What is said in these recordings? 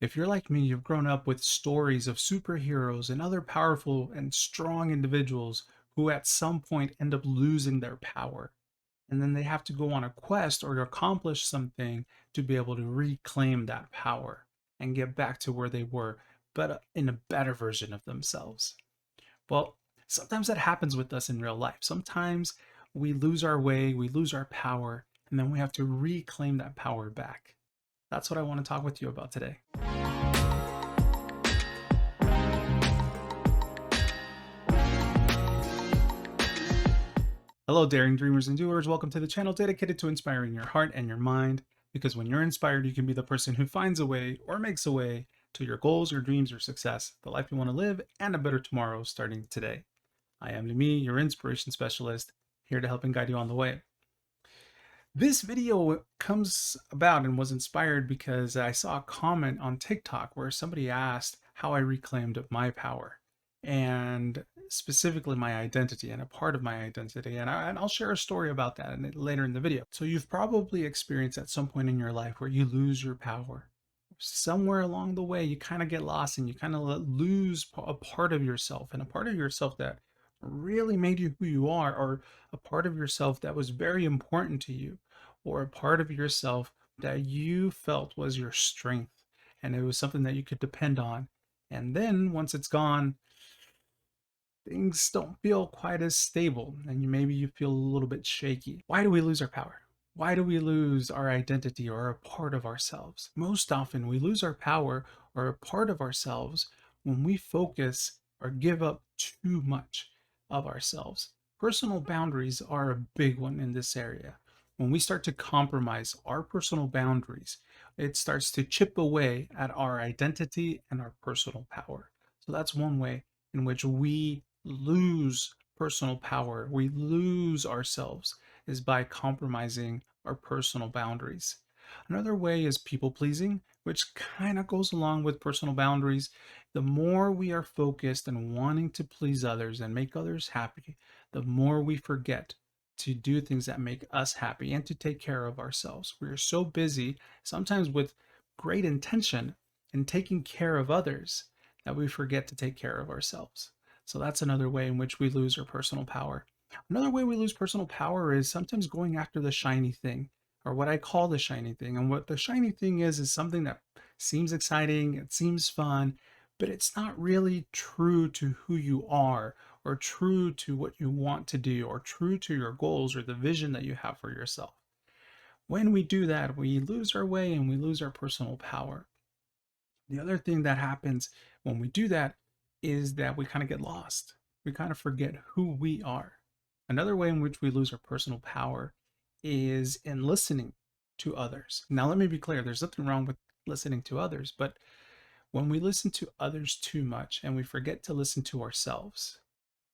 If you're like me, you've grown up with stories of superheroes and other powerful and strong individuals who at some point end up losing their power. And then they have to go on a quest or accomplish something to be able to reclaim that power and get back to where they were, but in a better version of themselves. Well, sometimes that happens with us in real life. Sometimes we lose our way, we lose our power, and then we have to reclaim that power back. That's what I want to talk with you about today. Hello, daring dreamers and doers. Welcome to the channel dedicated to inspiring your heart and your mind. Because when you're inspired, you can be the person who finds a way or makes a way to your goals, your dreams, your success, the life you want to live, and a better tomorrow starting today. I am Limhi, your inspiration specialist, here to help and guide you on the way. This video comes about and was inspired because I saw a comment on TikTok where somebody asked how I reclaimed my power and specifically my identity and a part of my identity. And I'll share a story about that later in the video. So you've probably experienced at some point in your life where you lose your power. Somewhere along the way, you kind of get lost and you kind of lose a part of yourself, and a part of yourself that really made you who you are, or a part of yourself that was very important to you, or a part of yourself that you felt was your strength and it was something that you could depend on. And then once it's gone, things don't feel quite as stable and maybe you feel a little bit shaky. Why do we lose our power? Why do we lose our identity or a part of ourselves? Most often we lose our power or a part of ourselves when we focus or give up too much of ourselves. Personal boundaries are a big one in this area. When we start to compromise our personal boundaries, it starts to chip away at our identity and our personal power. So that's one way in which we lose personal power, we lose ourselves, is by compromising our personal boundaries. Another way is people pleasing, which kind of goes along with personal boundaries. The more we are focused and wanting to please others and make others happy, the more we forget to do things that make us happy and to take care of ourselves. We are so busy, sometimes with great intention, in taking care of others that we forget to take care of ourselves. So that's another way in which we lose our personal power. Another way we lose personal power is sometimes going after the shiny thing, or what I call the shiny thing. And what the shiny thing is something that seems exciting, it seems fun, but it's not really true to who you are, or true to what you want to do, or true to your goals or the vision that you have for yourself. When we do that, we lose our way and we lose our personal power. The other thing that happens when we do that is that we kind of get lost. We kind of forget who we are. Another way in which we lose our personal power is in listening to others. Now, let me be clear, there's nothing wrong with listening to others, but when we listen to others too much and we forget to listen to ourselves,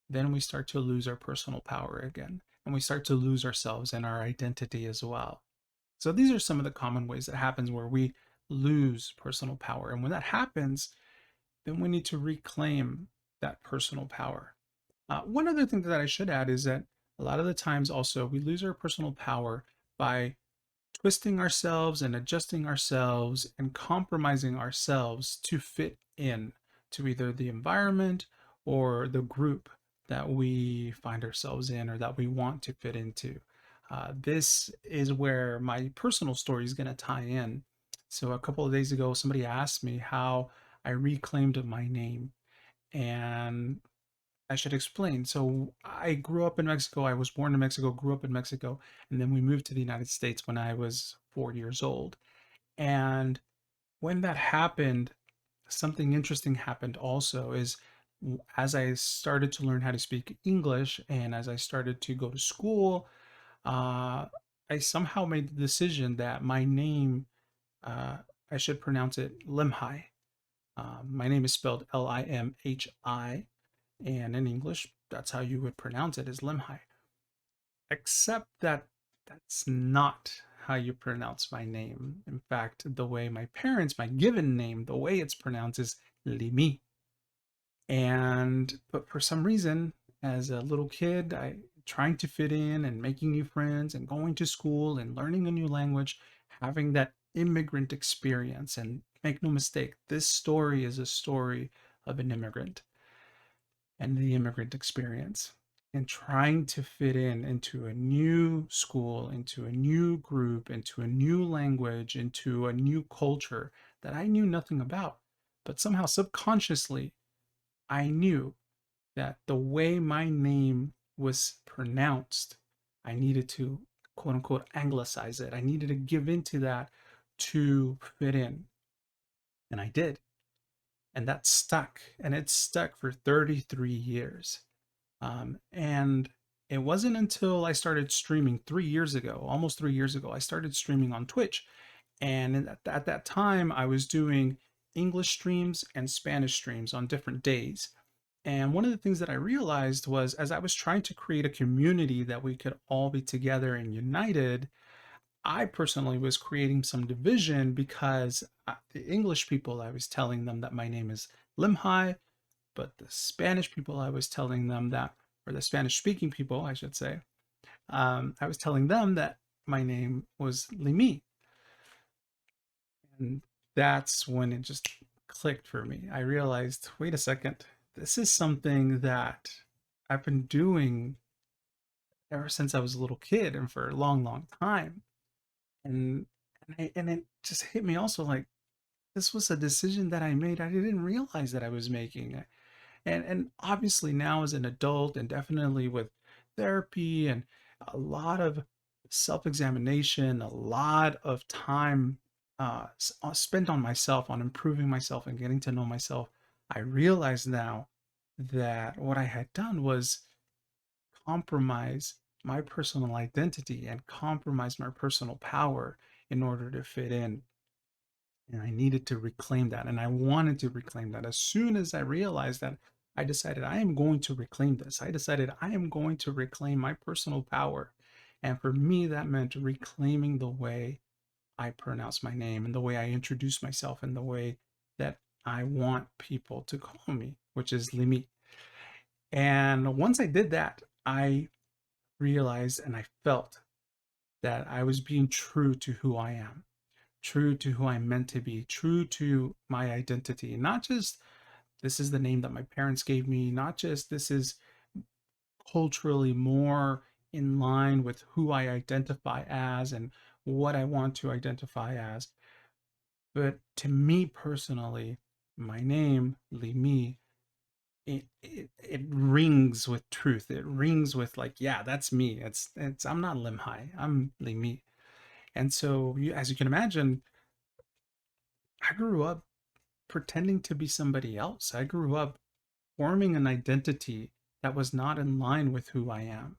then we start to lose our personal power again, and we start to lose ourselves and our identity as well. So these are some of the common ways that happens where we lose personal power. And when that happens, then we need to reclaim that personal power. One other thing that I should add is that a lot of the times also we lose our personal power by twisting ourselves and adjusting ourselves and compromising ourselves to fit in to either the environment or the group that we find ourselves in or that we want to fit into. This is where my personal story is going to tie in. So a couple of days ago, somebody asked me how I reclaimed my name, and I should explain. So I grew up in Mexico. I was born in Mexico, grew up in Mexico, and then we moved to the United States when I was 4 years old. And when that happened, something interesting happened also is as I started to learn how to speak English and as I started to go to school, uh, I somehow made the decision that my name, I should pronounce it Limhi. My name is spelled Limhi, and in English, that's how you would pronounce it, is Limhi. Except that that's not how you pronounce my name. In fact, the way my parents, my given name, the way it's pronounced is Limhi. But for some reason, as a little kid, I trying to fit in and making new friends and going to school and learning a new language, having that immigrant experience and Make no mistake, this story is a story of an immigrant and the immigrant experience and trying to fit in into a new school, into a new group, into a new language, into a new culture that I knew nothing about. But somehow subconsciously, I knew that the way my name was pronounced, I needed to quote unquote anglicize it. I needed to give into that to fit in. And I did. And that stuck. And it stuck for 33 years. And it wasn't until I started streaming 3 years ago, almost 3 years ago, I started streaming on Twitch. And at that time, I was doing English streams and Spanish streams on different days. And one of the things that I realized was as I was trying to create a community that we could all be together and united, I personally was creating some division because the English people, I was telling them that my name is Limhi, but the Spanish people, I was telling them that, or the Spanish speaking people, I should say, I was telling them that my name was Limhi. And that's when it just clicked for me. I realized, wait a second, this is something that I've been doing ever since I was a little kid and for a long, long time. And and it just hit me also like this was a decision that I made. I didn't realize that I was making. And obviously now as an adult and definitely with therapy and a lot of self-examination, a lot of time spent on myself, on improving myself and getting to know myself, I realize now that what I had done was compromise my personal identity and compromise my personal power in order to fit in. And I needed to reclaim that. And I wanted to reclaim that. As soon as I realized that, I decided I am going to reclaim this. I decided I am going to reclaim my personal power. And for me, that meant reclaiming the way I pronounce my name and the way I introduce myself and the way that I want people to call me, which is Limhi. And once I did that, I realized and I felt that I was being true to who I am, true to who I'm meant to be, true to my identity. Not just this is the name that my parents gave me, not just this is culturally more in line with who I identify as and what I want to identify as, but to me personally, my name, Limhi, it rings with truth. It rings with like, yeah, that's me. It's I'm not Limhi. I'm Limhi. And so, as you can imagine, I grew up pretending to be somebody else. I grew up forming an identity that was not in line with who I am.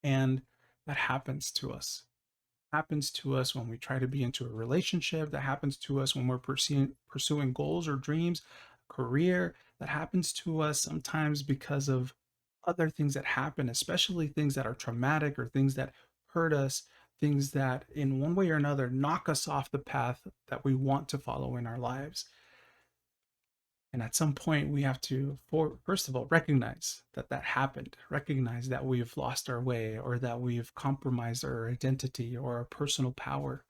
And that happens to us. Happens to us when we try to be into a relationship. That happens to us when we're pursuing goals or dreams, career. That happens to us sometimes because of other things that happen, especially things that are traumatic or things that hurt us, things that in one way or another knock us off the path that we want to follow in our lives. And at some point, we have to, first of all, recognize that that happened, recognize that we've lost our way or that we've compromised our identity or our personal power.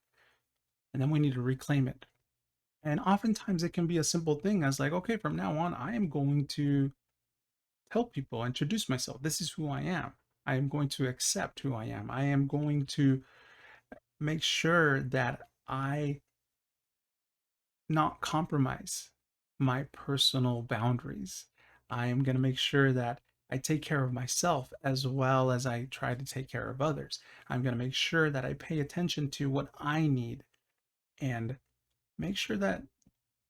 And then we need to reclaim it. And oftentimes it can be a simple thing as like, okay, from now on, I am going to tell people, introduce myself. This is who I am. I am going to accept who I am. I am going to make sure that I not compromise my personal boundaries. I am going to make sure that I take care of myself as well as I try to take care of others. I'm going to make sure that I pay attention to what I need and make sure that,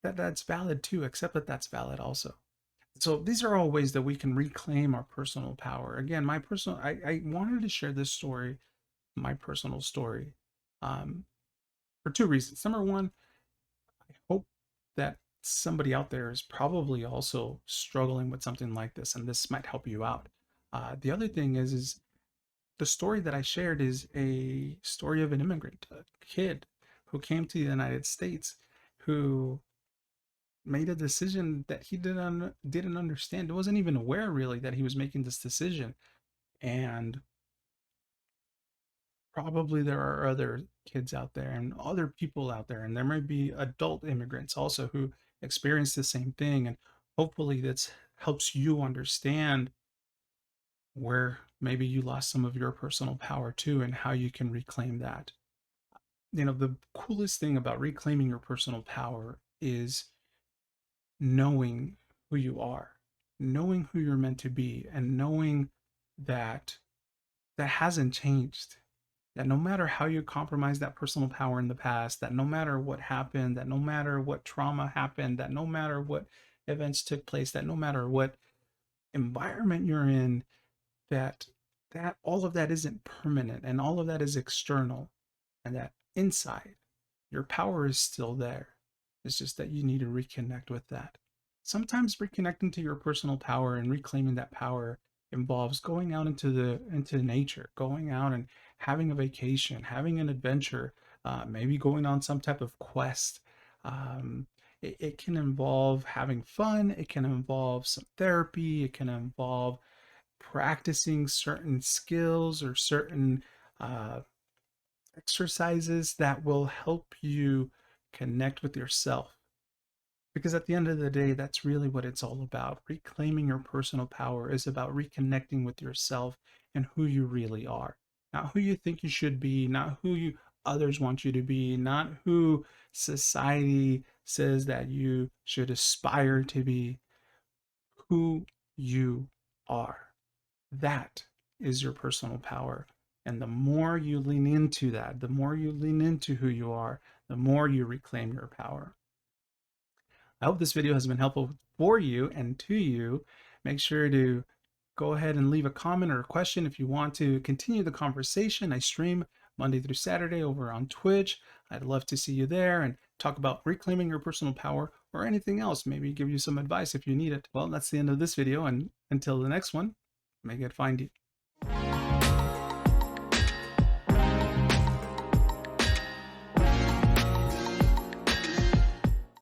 that's valid too, accept that that's valid also. So these are all ways that we can reclaim our personal power. Again, I wanted to share this story, my personal story, for two reasons. Number one, I hope that somebody out there is probably also struggling with something like this, and this might help you out. The other thing is the story that I shared is a story of an immigrant, a kid who came to the United States, who made a decision that he didn't understand. He wasn't even aware really that he was making this decision, and probably there are other kids out there and other people out there, and there might be adult immigrants also who experience the same thing. And hopefully that's helps you understand where maybe you lost some of your personal power too, and how you can reclaim that. The coolest thing about reclaiming your personal power is knowing who you are, knowing who you're meant to be, and knowing that that hasn't changed. That no matter how you compromise that personal power in the past, that no matter what happened, that no matter what trauma happened, that no matter what events took place, that no matter what environment you're in, that all of that isn't permanent and all of that is external, and that inside your power is still there. It's just that you need to reconnect with that. Sometimes reconnecting to your personal power and reclaiming that power involves going out into nature, going out and having a vacation, having an adventure, maybe going on some type of quest. It can involve having fun. It can involve some therapy. It can involve practicing certain skills or certain uh, exercises that will help you connect with yourself. Because at the end of the day, that's really what it's all about. Reclaiming your personal power is about reconnecting with yourself and who you really are. Not who you think you should be, not who others want you to be, not who society says that you should aspire to be. Who you are. That is your personal power. And the more you lean into that, the more you lean into who you are, the more you reclaim your power. I hope this video has been helpful for you and to you. Make sure to go ahead and leave a comment or a question if you want to continue the conversation. I stream Monday through Saturday over on Twitch. I'd love to see you there and talk about reclaiming your personal power or anything else. Maybe give you some advice if you need it. Well, that's the end of this video, and until the next one, may God find you.